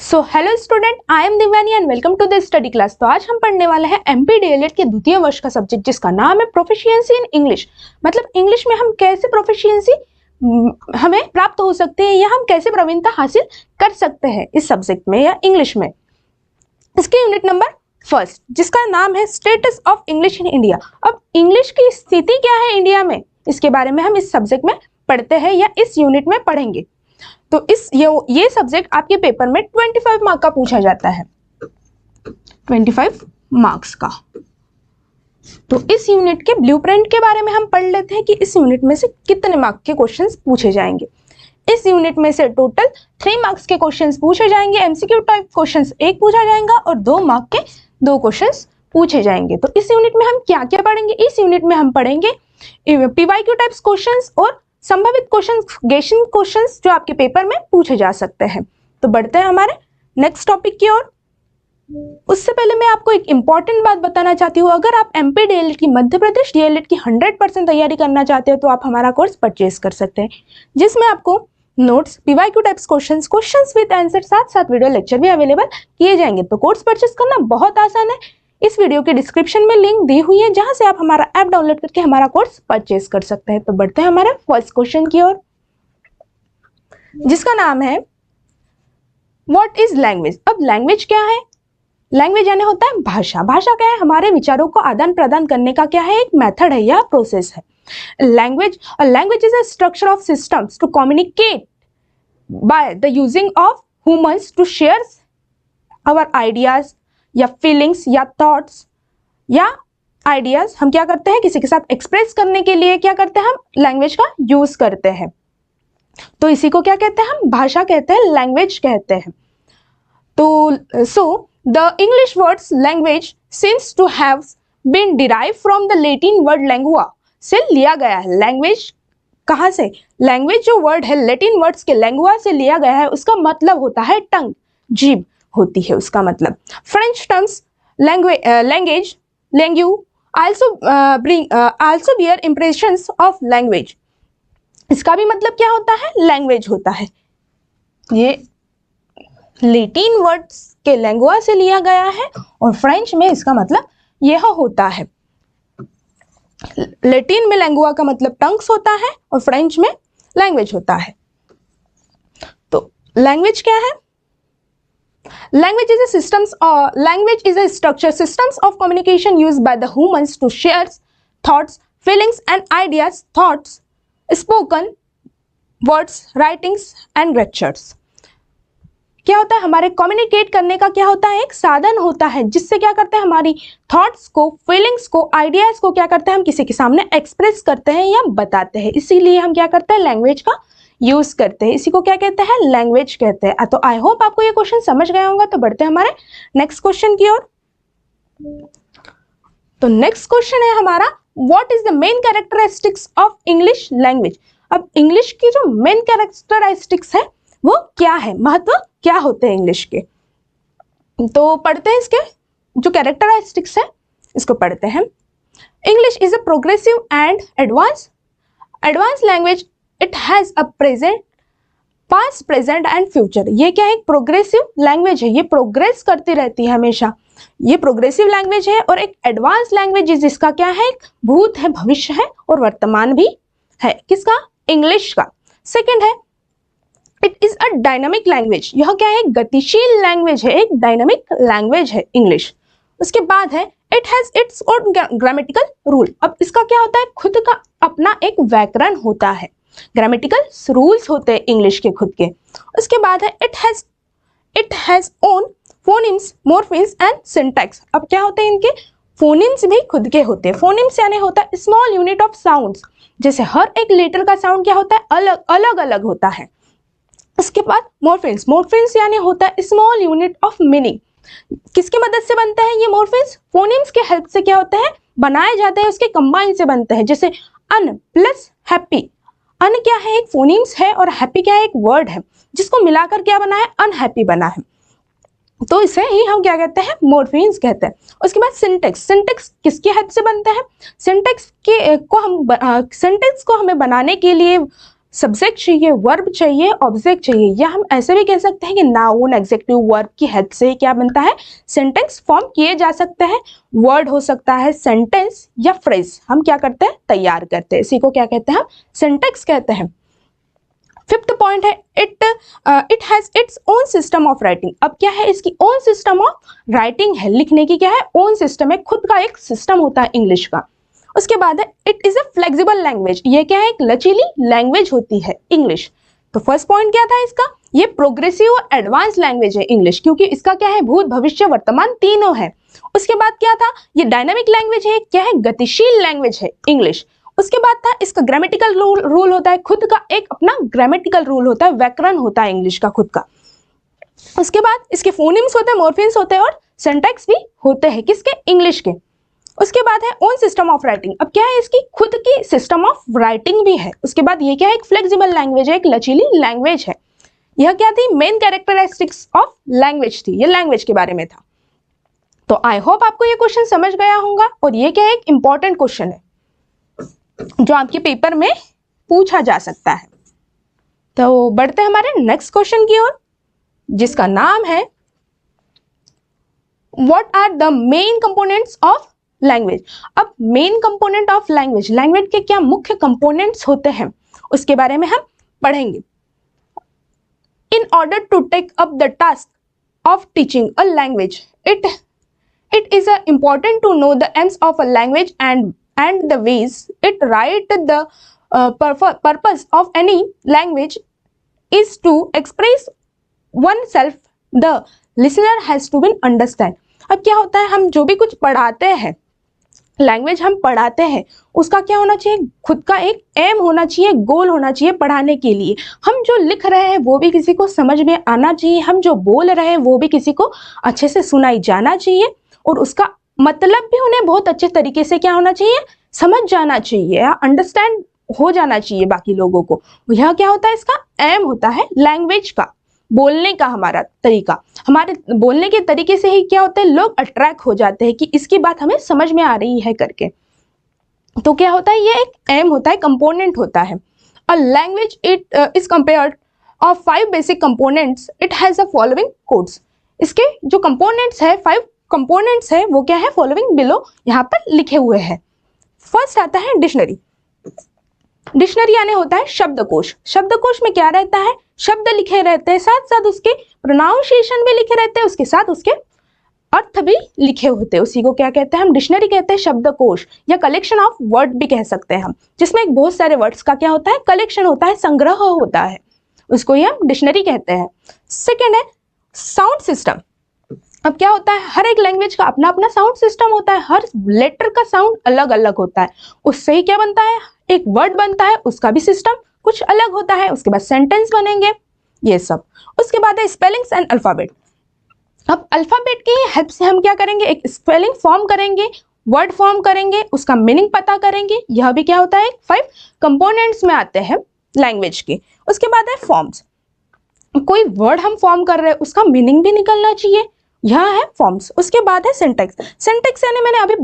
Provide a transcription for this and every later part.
So hello student, I am Divyani and welcome to the study class. तो आज हम पढ़ने वाले हैं एमपी डीएलएड के द्वितीय वर्ष का सब्जेक्ट जिसका नाम है प्रोफिशिएंसी इन इंग्लिश। मतलब इंग्लिश में हम कैसे प्रोफिशिएंसी हमें प्राप्त हो सकती है या हम कैसे प्रवीणता हासिल कर सकते हैं इस सब्जेक्ट में या इंग्लिश में। इसके यूनिट नंबर फर्स्ट जिसका नाम है status of English in India. अब इंग्लिश की स्थिति क्या है इंडिया में, इसके बारे में हम इस सब्जेक्ट में पढ़ते हैं या इस यूनिट में पढ़ेंगे। तो ये सब्जेक्ट आपके पेपर में 25 मार्क का पूछा जाता है, 25 मार्क्स का। तो इस यूनिट के ब्लूप्रिंट के बारे में हम पढ़ लेते हैं कि इस यूनिट में से कितने मार्क के क्वेश्चंस पूछे जाएंगे। इस यूनिट में से टोटल 3 मार्क्स के क्वेश्चंस पूछे जाएंगे। एमसीक्यू टाइप क्वेश्चंस 1 पूछा जाएगा और 2 मार्क के 2 क्वेश्चंस पूछे जाएंगे। तो इस यूनिट में हम क्या क्या पढ़ेंगे? इस यूनिट में हम पढ़ेंगे पीवाईक्यू टाइप्स क्वेश्चंस और संभावित क्वेश्चंस, गेसिंग क्वेश्चंस जो आपके पेपर में पूछे जा सकते हैं। तो बढ़ते हैं हमारे नेक्स्ट टॉपिक की ओर। उससे पहले मैं आपको एक इंपॉर्टेंट बात बताना चाहती हूँ। अगर आप एमपी डीएलएड की, मध्य प्रदेश डीएलएड की 100% तैयारी करना चाहते हो तो आप हमारा कोर्स परचेज कर सकते हैं, जिसमें आपको notes, PYQ types questions with answer, साथ वीडियो लेक्चर भी अवेलेबल किए जाएंगे। तो कोर्स परचेज करना बहुत आसान है। इस वीडियो के डिस्क्रिप्शन में लिंक दी हुई है जहां से आप हमारा ऐप डाउनलोड करके हमारा कोर्स परचेज कर सकते हैं। तो बढ़ते हैं हमारे फर्स्ट क्वेश्चन की ओर, जिसका नाम है व्हाट इज लैंग्वेज। अब लैंग्वेज क्या है? लैंग्वेज यानी होता है भाषा। भाषा क्या है? हमारे विचारों को आदान प्रदान करने का क्या है, एक मेथड है या प्रोसेस है। Language is a structure of systems to communicate by the using of humans to share our ideas या फीलिंग्स या थॉट्स या आइडियाज। हम क्या करते हैं, किसी के साथ एक्सप्रेस करने के लिए क्या करते हैं, हम लैंग्वेज का यूज करते हैं। तो इसी को क्या कहते हैं, हम भाषा कहते हैं, लैंग्वेज कहते हैं। तो so the English words language seems to have been derive from the Latin word lingua से लिया गया है। लैंग्वेज कहाँ से? लैंग्वेज जो वर्ड है लैटिन वर्ड्स के लैंगुआ से लिया गया है। उसका मतलब होता है टंग, जीभ होती है उसका मतलब। French terms language langue also bear impressions of language. इसका भी मतलब क्या होता है, लैंग्वेज होता है। ये लैटिन वर्ड्स के लैंगुआ से लिया गया है और फ्रेंच में इसका मतलब यह होता है। लैटिन में लैंगुआ का मतलब टंग्स होता है और फ्रेंच में लैंग्वेज होता है। तो लैंग्वेज क्या है? Language is a structure, systems of communication used by the humans to share thoughts, feelings and ideas, thoughts, spoken words, writings and gestures। क्या होता है, हमारे कम्युनिकेट करने का क्या होता है, एक साधन होता है जिससे क्या करते हैं, हमारी थॉट्स को, फीलिंग्स को, आइडियाज को क्या करते हैं, हम किसी के सामने एक्सप्रेस करते हैं या बताते हैं। इसीलिए हम क्या करते हैं, लैंग्वेज का यूज करते हैं। इसी को क्या कहते हैं, लैंग्वेज कहते हैं। तो आई होप आपको ये क्वेश्चन समझ गया होगा। तो बढ़ते हैं हमारे नेक्स्ट क्वेश्चन की ओर। तो नेक्स्ट क्वेश्चन है हमारा, what is the main characteristics of English language. अब इंग्लिश की जो मेन कैरेक्टरिस्टिक्स है वो क्या है, महत्व क्या होते हैं इंग्लिश के। तो पढ़ते हैं इसके जो कैरेक्टरिस्टिक्स है, इसको पढ़ते हैं। English is a progressive and advance language. It has a present, past, present and future. ये क्या है, एक प्रोग्रेसिव लैंग्वेज है, ये प्रोग्रेस करती रहती है हमेशा। ये प्रोग्रेसिव लैंग्वेज है और एक एडवांस लैंग्वेज जिसका क्या है, भूत है, भविष्य है और वर्तमान भी है। किसका? इंग्लिश का। सेकंड है, it is a dynamic language. यह क्या है, गतिशील लैंग्वेज है, एक डायनामिक लैंग्वेज है इंग्लिश। उसके बाद है, it has its own grammatical rule. अब इसका क्या होता है, खुद का अपना एक व्याकरण होता है, ग्रामेटिकल रूल्स होते हैं इंग्लिश के खुद के। उसके बाद है, it has own phonemes, morphemes and syntax. अब क्या होते हैं, इनके फोनिम्स भी खुद के होते हैं। फोनिम्स यानी होता है स्मॉल यूनिट ऑफ साउंड्स, जैसे हर एक लेटर का साउंड क्या होता है, अलग अलग होता है। उसके बाद मॉर्फिम्स यानी होता है स्मॉल यूनिट ऑफ मीनिंग। किसकी मदद से बनता है ये मॉर्फिम्स? फोनिम्स के हेल्प से क्या होते हैं, बनाए जाते हैं, उसके कंबाइन से बनते हैं। जैसे अन प्लस हैप्पी। अन क्या है, एक फोनिम्स है और हैप्पी क्या है, एक वर्ड है जिसको मिलाकर क्या बना है, अनहैप्पी बना है। तो इसे ही हम क्या कहते हैं, मॉर्फिम्स कहते हैं। उसके बाद सिंटेक्स किसकी हेल्प से बनते हैं? सिंटेक्स को हमें बनाने के लिए सब्जेक्ट चाहिए, वर्ब चाहिए, ऑब्जेक्ट चाहिए, या हम ऐसे भी कह सकते हैं कि नाउन, एडजेक्टिव, वर्ब की हेल्प से क्या बनता है, सेंटेंस फॉर्म किए जा सकते हैं। वर्ड हो सकता है, सेंटेंस या फ्रेज हम क्या करते हैं, तैयार करते हैं। इसी को क्या कहते हैं, हम सिंटैक्स कहते हैं। फिफ्थ पॉइंट है it has its own system of writing. अब क्या है, इसकी ओन सिस्टम ऑफ राइटिंग है, लिखने की क्या है, ओन सिस्टम है, खुद का एक सिस्टम होता है इंग्लिश का। उसके बाद है it is a flexible language, ये क्या है, एक लचीली लैंग्वेज होती है इंग्लिश। तो फर्स्ट पॉइंट क्या था इसका, ये प्रोग्रेसिव और एडवांस लैंग्वेज है इंग्लिश, क्योंकि इसका क्या है, भूत, भविष्य, वर्तमान तीनों है। उसके बाद क्या था, ये डायनामिक लैंग्वेज है, क्या है, गतिशील लैंग्वेज है इंग्लिश। उसके बाद था इसका ग्रामेटिकल रूल होता है, खुद का एक अपना ग्रामेटिकल रूल होता है, व्याकरण होता है इंग्लिश का खुद का। उसके बाद इसके फोनिम्स होते हैं, मॉर्फिम्स होते हैं और सिंटैक्स भी होते हैं, किसके, इंग्लिश के। उसके बाद है ओन सिस्टम ऑफ राइटिंग। अब क्या है, इसकी खुद की सिस्टम ऑफ राइटिंग भी है। उसके बाद ये क्या है, एक फ्लेक्सिबल लैंग्वेज है, एक लचीली लैंग्वेज है। यह क्या थी, मेन कैरेक्टरिस्टिक्स ऑफ लैंग्वेज थी, ये लैंग्वेज के बारे में था। तो आई होप आपको ये क्वेश्चन समझ गया होगा, और ये क्या है, एक इंपॉर्टेंट क्वेश्चन है जो आपके पेपर में पूछा जा सकता है। तो बढ़ते हैं हमारे नेक्स्ट क्वेश्चन की ओर, जिसका नाम है what are the main components of language. अब main component of language, language के क्या मुख्य कंपोनेंट्स होते हैं, उसके बारे में हम पढ़ेंगे। In order to take up the task of teaching a language, it is important to know the aims of a language and the ways it write. The purpose of any language is to express oneself. The listener has to be understand. अब क्या होता है, हम जो भी कुछ पढ़ाते हैं, लैंग्वेज हम पढ़ाते हैं, उसका क्या होना चाहिए, खुद का एक एम होना चाहिए, गोल होना चाहिए पढ़ाने के लिए। हम जो लिख रहे हैं वो भी किसी को समझ में आना चाहिए, हम जो बोल रहे हैं वो भी किसी को अच्छे से सुनाई जाना चाहिए, और उसका मतलब भी उन्हें बहुत अच्छे तरीके से क्या होना चाहिए, समझ जाना चाहिए, अंडरस्टैंड हो जाना चाहिए बाकी लोगों को। यह क्या होता है, इसका एम होता है लैंग्वेज का, बोलने का हमारा तरीका। हमारे बोलने के तरीके से ही क्या होता है, लोग अट्रैक्ट हो जाते हैं कि इसकी बात हमें समझ में आ रही है करके। तो क्या होता है, ये एक एम होता है, कंपोनेंट होता है। A language it is compared of 5 basic components, it has the following codes. इसके जो कंपोनेंट्स है, 5 कंपोनेंट्स है, वो क्या है, फॉलोइंग बिलो यहाँ पर लिखे हुए हैं। फर्स्ट आता है डिक्शनरी। डिक्शनरी यानी होता है शब्दकोश। शब्दकोश में क्या रहता है, शब्द लिखे रहते हैं, साथ साथ उसके प्रोनाउंसिएशन भी लिखे रहते हैं, उसके साथ उसके अर्थ भी लिखे होते हैं। उसी को क्या कहते हैं, हम डिक्शनरी कहते हैं, शब्दकोश या कलेक्शन ऑफ वर्ड भी कह सकते हैं हम, जिसमें एक बहुत सारे वर्ड्स का क्या होता है, कलेक्शन होता है, संग्रह होता है, उसको ही हम डिक्शनरी कहते हैं। सेकेंड है साउंड सिस्टम। अब क्या होता है, हर एक लैंग्वेज का अपना अपना साउंड सिस्टम होता है, हर लेटर का साउंड अलग अलग होता है, उससे ही क्या बनता है, एक वर्ड बनता है, उसका भी सिस्टम कुछ अलग होता है। उसके बाद सेंटेंस बनेंगे, ये सब। उसके बाद है स्पेलिंग्स एंड अल्फाबेट। अब अल्फाबेट की हेल्प से हम क्या करेंगे, एक स्पेलिंग फॉर्म करेंगे, वर्ड फॉर्म करेंगे, उसका मीनिंग पता करेंगे। यह भी क्या होता है, 5 कंपोनेंट्स में आते हैं लैंग्वेज के। उसके बाद है फॉर्म्स। कोई वर्ड हम फॉर्म कर रहे हैं, उसका मीनिंग भी निकलना चाहिए, यह है फॉर्म्स। उसके बाद है सिंटैक्स। सिंटैक्स यानी मैंने अभी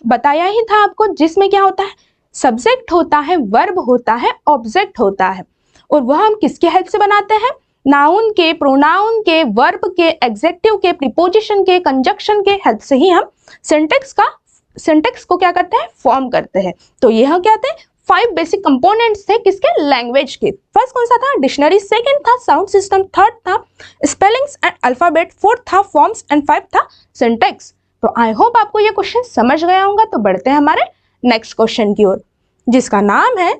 बताया ही था आपको, जिसमें क्या होता है, सब्जेक्ट होता है, वर्ब होता है, ऑब्जेक्ट होता है, और वह हम किसके हेल्प से बनाते हैं, नाउन के, प्रोनाउन के, वर्ब के, एग्जेक्टिव के, प्रीपोजिशन के, कंजक्शन के हेल्प से ही हम सिंटैक्स को क्या करते हैं, फॉर्म करते हैं। तो यह क्या थे, 5 बेसिक कंपोनेंट्स थे किसके, लैंग्वेज के। फर्स्ट कौन सा था, डिक्शनरी। सेकंड था साउंड सिस्टम। थर्ड था स्पेलिंग्स एंड अल्फाबेट। फोर्थ था फॉर्म्स एंड 5 था सिंटैक्स। तो आई होप आपको ये क्वेश्चन समझ गया होगा। तो बढ़ते हैं हमारे नेक्स्ट क्वेश्चन की ओर, जिसका नाम है,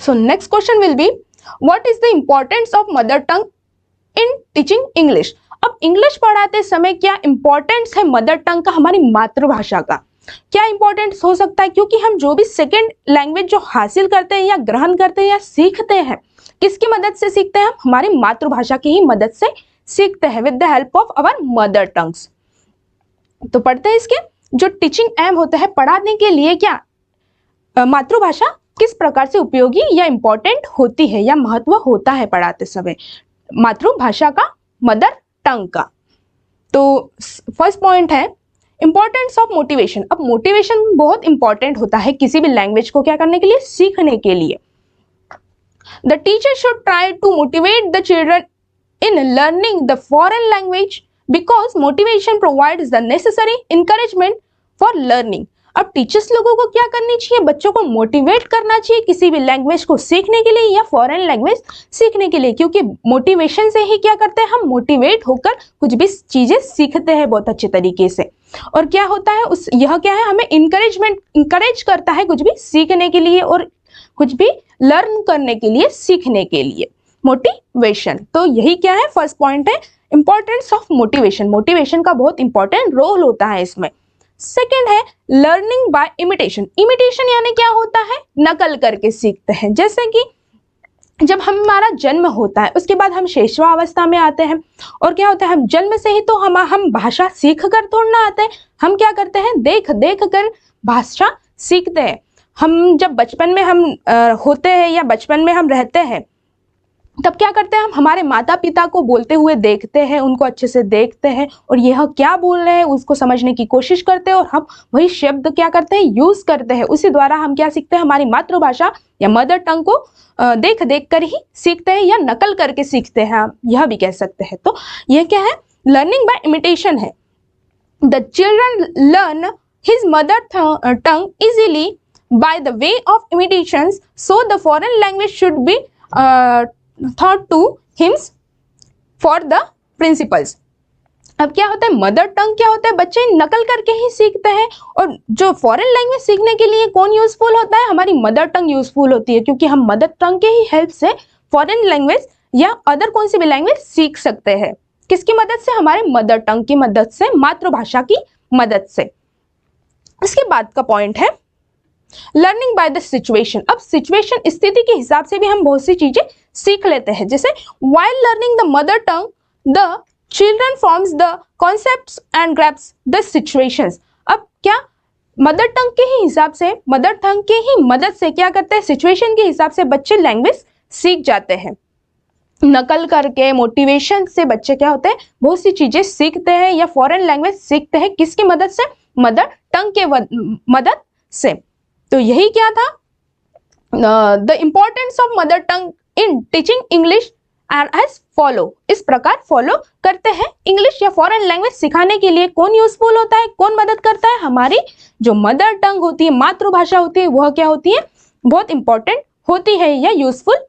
so next question will be what is the importance of mother tongue in teaching English। अब इंग्लिश पढ़ाते समय क्या इंपॉर्टेंस है मदर टंग का, हमारी मातृभाषा का क्या इंपॉर्टेंस हो सकता है, क्योंकि हम जो भी सेकेंड लैंग्वेज जो हासिल करते हैं या ग्रहण करते हैं या सीखते हैं, किसकी मदद से सीखते हैं हम, हमारी मातृभाषा की ही मदद से सीखते हैं, with the help of our mother tongues. तो पढ़ते हैं इसके जो टीचिंग एम होता है, पढ़ाने के लिए क्या मातृभाषा किस प्रकार से उपयोगी या इंपॉर्टेंट होती है या महत्व होता है पढ़ाते समय, मातृभाषा का, मदर टंग का। तो फर्स्ट पॉइंट है इंपॉर्टेंस ऑफ मोटिवेशन। अब मोटिवेशन बहुत इंपॉर्टेंट होता है किसी भी लैंग्वेज को क्या करने के लिए, सीखने के लिए। The teacher should try to motivate the children in learning the foreign language because motivation provides the necessary encouragement for learning. अब टीचर्स लोगों को क्या करनी चाहिए, बच्चों को मोटिवेट करना चाहिए किसी भी लैंग्वेज को सीखने के लिए या फॉरेन लैंग्वेज सीखने के लिए, क्योंकि मोटिवेशन से ही क्या करते हैं, हम मोटिवेट होकर कुछ भी चीजें सीखते हैं बहुत अच्छे तरीके से। और क्या होता है यह क्या है, हमें इंकरेज करता है कुछ भी सीखने के लिए और कुछ भी लर्न करने के लिए, सीखने के लिए, मोटिवेशन। तो यही क्या है, फर्स्ट पॉइंट है इंपॉर्टेंस ऑफ मोटिवेशन। मोटिवेशन का बहुत इंपॉर्टेंट रोल होता है इसमें। सेकेंड है लर्निंग बाय इमिटेशन। इमिटेशन यानी क्या होता है, नकल करके सीखते हैं। जैसे कि जब हमारा जन्म होता है उसके बाद हम शैशवावस्था में आते हैं और क्या होता है, हम जन्म से ही तो हम भाषा सीख कर थोड़ा आते हैं, हम क्या करते हैं, देख देख कर भाषा सीखते हैं। हम जब बचपन में हम होते हैं या बचपन में हम रहते हैं तब क्या करते हैं, हम हमारे माता पिता को बोलते हुए देखते हैं, उनको अच्छे से देखते हैं और यह क्या बोल रहे हैं उसको समझने की कोशिश करते हैं और हम वही शब्द क्या करते हैं, यूज करते हैं। उसी द्वारा हम क्या सीखते हैं, हमारी मातृभाषा या मदर टंग को देख देख कर ही सीखते हैं या नकल करके सीखते हैं, हम यह भी कह सकते हैं। तो यह क्या है, लर्निंग बाय इमिटेशन है। The children learn his mother tongue easily by the way of imitations, so the foreign language should be taught to him for the principles। अब क्या होता है, मदर टंग क्या होता है, बच्चे नकल करके ही सीखते हैं और जो फॉरेन लैंग्वेज सीखने के लिए कौन यूजफुल होता है, हमारी मदर टंग यूजफुल होती है, क्योंकि हम मदर टंग के ही हेल्प से फॉरेन लैंग्वेज या अदर कौन सी भी लैंग्वेज सीख सकते हैं। किसकी मदद से, हमारे मदर टंग की मदद से, मातृभाषा की मदद से। इसके बाद का पॉइंट है लर्निंग बाय द सिचुएशन। अब सिचुएशन, स्थिति के हिसाब से भी हम बहुत सी चीजें सीख लेते हैं। जैसे while learning the mother tongue, the children forms the concepts and grasps the situations। अब क्या मदर टंग के ही हिसाब से, मदर टंग के ही मदद से क्या करते हैं, सिचुएशन के हिसाब से बच्चे लैंग्वेज सीख जाते हैं। नकल करके, मोटिवेशन से बच्चे क्या होते हैं, बहुत सी चीजें सीखते हैं या फॉरेन लैंग्वेज सीखते हैं। किसकी मदद से, मदर टंग के मदद से। तो यही क्या था, the importance of mother tongue in teaching English and as follow. इस प्रकार फॉलो करते हैं। इंग्लिश या फॉरेन लैंग्वेज सिखाने के लिए कौन यूजफुल होता है, कौन मदद करता है, हमारी जो मदर टंग होती है, मातृभाषा होती है, वह क्या होती है, बहुत इंपॉर्टेंट होती है या यूजफुल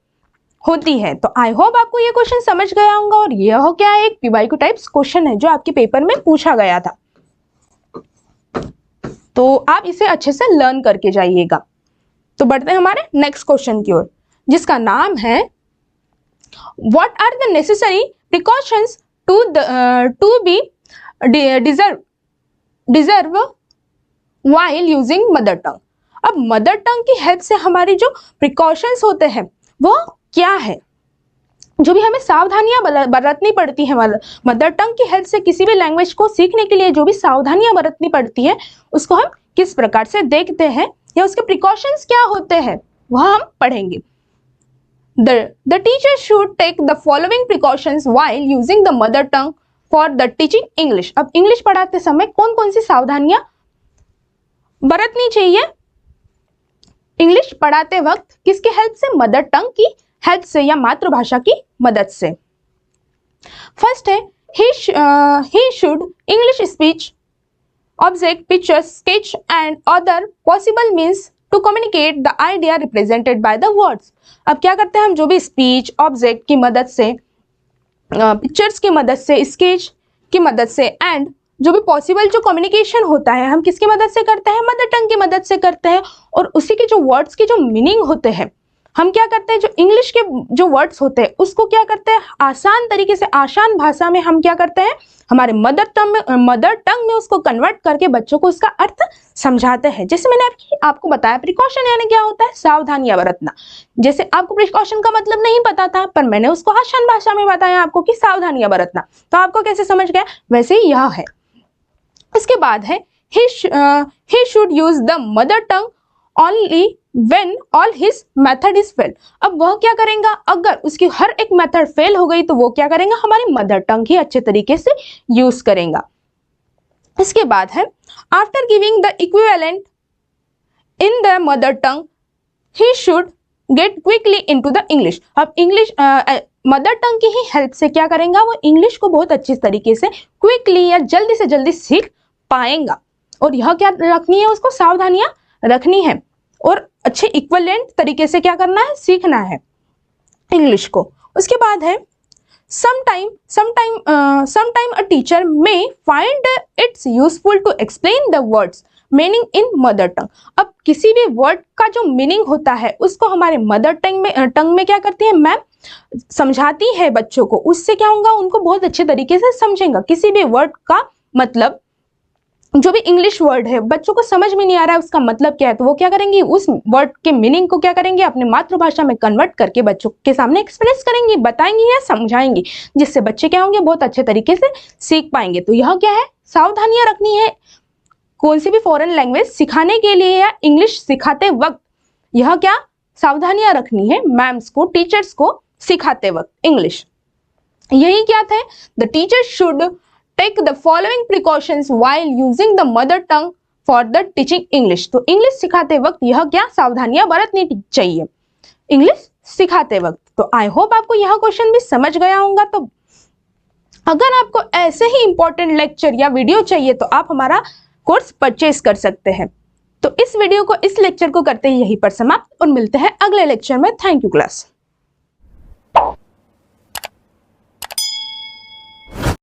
होती है। तो आई होप आपको ये क्वेश्चन समझ गया होगा और यह क्या है, एक पीवाईक्यू टाइप्स क्वेश्चन है जो आपके पेपर में पूछा गया था। तो आप इसे अच्छे से लर्न करके जाइएगा। तो बढ़ते हैं हमारे नेक्स्ट क्वेश्चन की ओर, जिसका नाम है what are the necessary precautions to be deserve while using mother tongue. अब मदर टंग की हेल्प से हमारी जो प्रिकॉशंस होते हैं वो क्या है, जो भी हमें सावधानियां बरतनी पड़ती है। मदर टंग की हेल्प से किसी भी लैंग्वेज को सीखने के लिए जो भी सावधानियां बरतनी पड़ती है उसको हम किस प्रकार से देखते हैं या उसके प्रिकॉशंस क्या होते हैं वह हम पढ़ेंगे। The teacher should take the following precautions while using the mother tongue for the teaching English. अब इंग्लिश पढ़ाते समय कौन कौन सी सावधानियां बरतनी चाहिए इंग्लिश पढ़ाते वक्त, किसकी हेल्प से, मदर टंग की हेल्प से या मातृभाषा की मदद से। फर्स्ट है he should English speech object picture sketch and other possible means to communicate the idea represented by the words. अब क्या करते हैं हम, जो भी स्पीच ऑब्जेक्ट की मदद से, पिक्चर्स की मदद से, स्केच की मदद से एंड जो भी पॉसिबल जो कम्युनिकेशन होता है हम किसकी मदद से करते हैं, मदर टंग की मदद से करते हैं। और उसी के जो वर्ड्स के जो मीनिंग होते हैं हम क्या करते हैं, जो इंग्लिश के जो वर्ड्स होते हैं उसको क्या करते हैं, आसान तरीके से, आसान भाषा में हम क्या करते हैं, हमारे मदर टंग में उसको कन्वर्ट करके बच्चों को उसका अर्थ समझाते हैं। जैसे मैंने आपको बताया प्रिकॉशन यानी क्या होता है, सावधानियां बरतना। जैसे आपको प्रिकॉशन का मतलब नहीं पता था पर मैंने उसको आसान भाषा में बताया आपको कि सावधानियां बरतना, तो आपको कैसे समझ गया, वैसे ही यह है। इसके बाद है he should use the mother tongue only when all his method is failed। अब वह क्या करेगा, अगर उसकी हर एक मेथड फेल हो गई तो वो क्या करेगा, हमारी मदर टंग ही अच्छे तरीके से यूज करेगा। इसके बाद है after giving the equivalent in the mother tongue he should get quickly into the English. अब इंग्लिश मदर टंग की ही हेल्प से क्या करेगा, वो इंग्लिश को बहुत अच्छी तरीके से क्विकली या जल्दी से जल्दी सीख पाएगा। और यह क्या रखनी है, उसको सावधानियां रखनी है और अच्छे इक्विवेलेंट तरीके से क्या करना है, सीखना है इंग्लिश को। उसके बाद है sometime a teacher may find it's useful to explain the words meaning in mother tongue. अब किसी भी वर्ड का जो मीनिंग होता है उसको हमारे मदर टंग में क्या करती है मैम, समझाती है बच्चों को। उससे क्या होगा, उनको बहुत अच्छे तरीके से समझेगा। किसी भी वर्ड का मतलब, जो भी इंग्लिश वर्ड है बच्चों को समझ में नहीं आ रहा है उसका मतलब क्या है, तो वो क्या करेंगी, उस वर्ड के मीनिंग को क्या करेंगे, अपने मातृभाषा में कन्वर्ट करके बच्चों के सामने एक्सप्रेस करेंगी, बताएंगी या समझाएंगी, जिससे बच्चे क्या होंगे, बहुत अच्छे तरीके से सीख पाएंगे। तो यह क्या है, सावधानियां रखनी है कौन सी भी फॉरेन लैंग्वेज सिखाने के लिए या इंग्लिश सिखाते वक्त। यह क्या सावधानियां रखनी है मैम्स को, टीचर्स को सिखाते वक्त इंग्लिश। यही क्या थे, the teacher should take the following precautions while using the mother tongue for the teaching English. तो इंग्लिश सिखाते वक्त यह क्या सावधानियां बरतनी चाहिए इंग्लिश सिखाते वक्त। तो आई होप आपको यह क्वेश्चन भी समझ गया होगा। तो अगर आपको ऐसे ही इंपॉर्टेंट लेक्चर या वीडियो चाहिए तो आप हमारा कोर्स परचेज कर सकते हैं। तो इस वीडियो को, इस लेक्चर को करते हैं यहीं पर समाप्त और मिलते हैं अगले लेक्चर में। Thank you class.